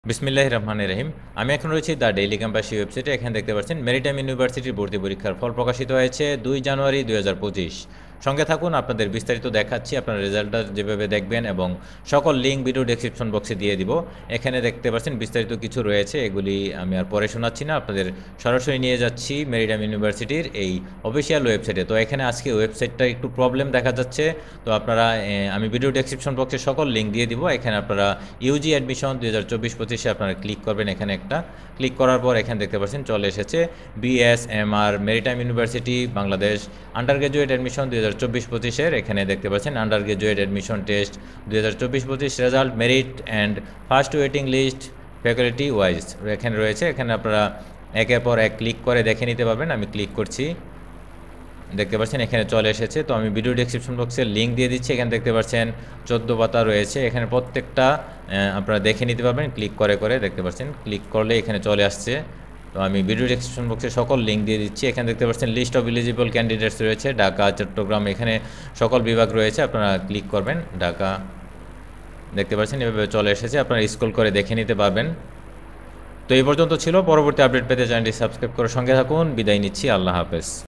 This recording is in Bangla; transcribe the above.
বিসমিল্লাহির রহমানির রহিম। আমি এখন রয়েছি দ্য ডেইলি ক্যাম্পাসী ওয়েবসাইটে। এখানে দেখতে পাচ্ছেন মেরিটাইম ইউনিভার্সিটির ভর্তি পরীক্ষার ফল প্রকাশিত হয়েছে 2 জানুয়ারি 2025। সঙ্গে থাকুন, আপনাদের বিস্তারিত দেখাচ্ছি। আপনার রেজাল্টটা যেভাবে দেখবেন এবং সকল লিঙ্ক ভিডিও ডেসক্রিপশন বক্সে দিয়ে দিব। এখানে দেখতে পাচ্ছেন বিস্তারিত কিছু রয়েছে, এগুলি আমি আর পরে শোনাচ্ছি না, আপনাদের সরাসরি নিয়ে যাচ্ছি মেরিটাইম ইউনিভার্সিটির এই অফিসিয়াল ওয়েবসাইটে। তো এখানে আজকে ওয়েবসাইটটা একটু প্রবলেম দেখা যাচ্ছে, তো আপনারা আমি ভিডিও ডেসক্রিপশন বক্সে সকল লিঙ্ক দিয়ে দিব। এখানে আপনারা ইউজি অ্যাডমিশন 2024-25 আপনারা ক্লিক করবেন। এখানে একটা ক্লিক করার পর এখানে দেখতে পাচ্ছেন চলে এসেছে BSMR maritime university Bangladesh undergraduate admission 2024-25-এর। এখানে দেখতে পাচ্ছেন undergraduate admission test 2024-25 result, merit and first waiting list faculty wise এখানে রয়েছে। এখানে আপনারা একের পর এক ক্লিক করে দেখে নিতে পারবেন। আমি ক্লিক করছি, দেখতে পাচ্ছেন এখানে চলে এসেছে। তো আমি ভিডিও ডেসক্রিপশন বক্সে লিঙ্ক দিয়ে দিচ্ছি। এখানে দেখতে পাচ্ছেন 14 পাতা রয়েছে, এখানে প্রত্যেকটা আপনারা দেখে নিতে পারবেন ক্লিক করে করে। দেখতে পাচ্ছেন ক্লিক করলে এখানে চলে আসছে। তো আমি ভিডিও ডেসক্রিপশন বক্সে সকল লিঙ্ক দিয়ে দিচ্ছি। এখানে দেখতে পাচ্ছেন লিস্ট অফ এলিজিবল ক্যান্ডিডেটস রয়েছে, ঢাকা, চট্টগ্রাম, এখানে সকল বিভাগ রয়েছে। আপনারা ক্লিক করবেন ঢাকা, দেখতে পাচ্ছেন এভাবে চলে এসেছে। আপনারা স্ক্রল করে দেখে নিতে পারবেন। তো এই পর্যন্ত ছিল। পরবর্তী আপডেট পেতে চ্যানেলটি সাবস্ক্রাইব করে সঙ্গে থাকুন। বিদায় নিচ্ছি, আল্লাহ হাফেজ।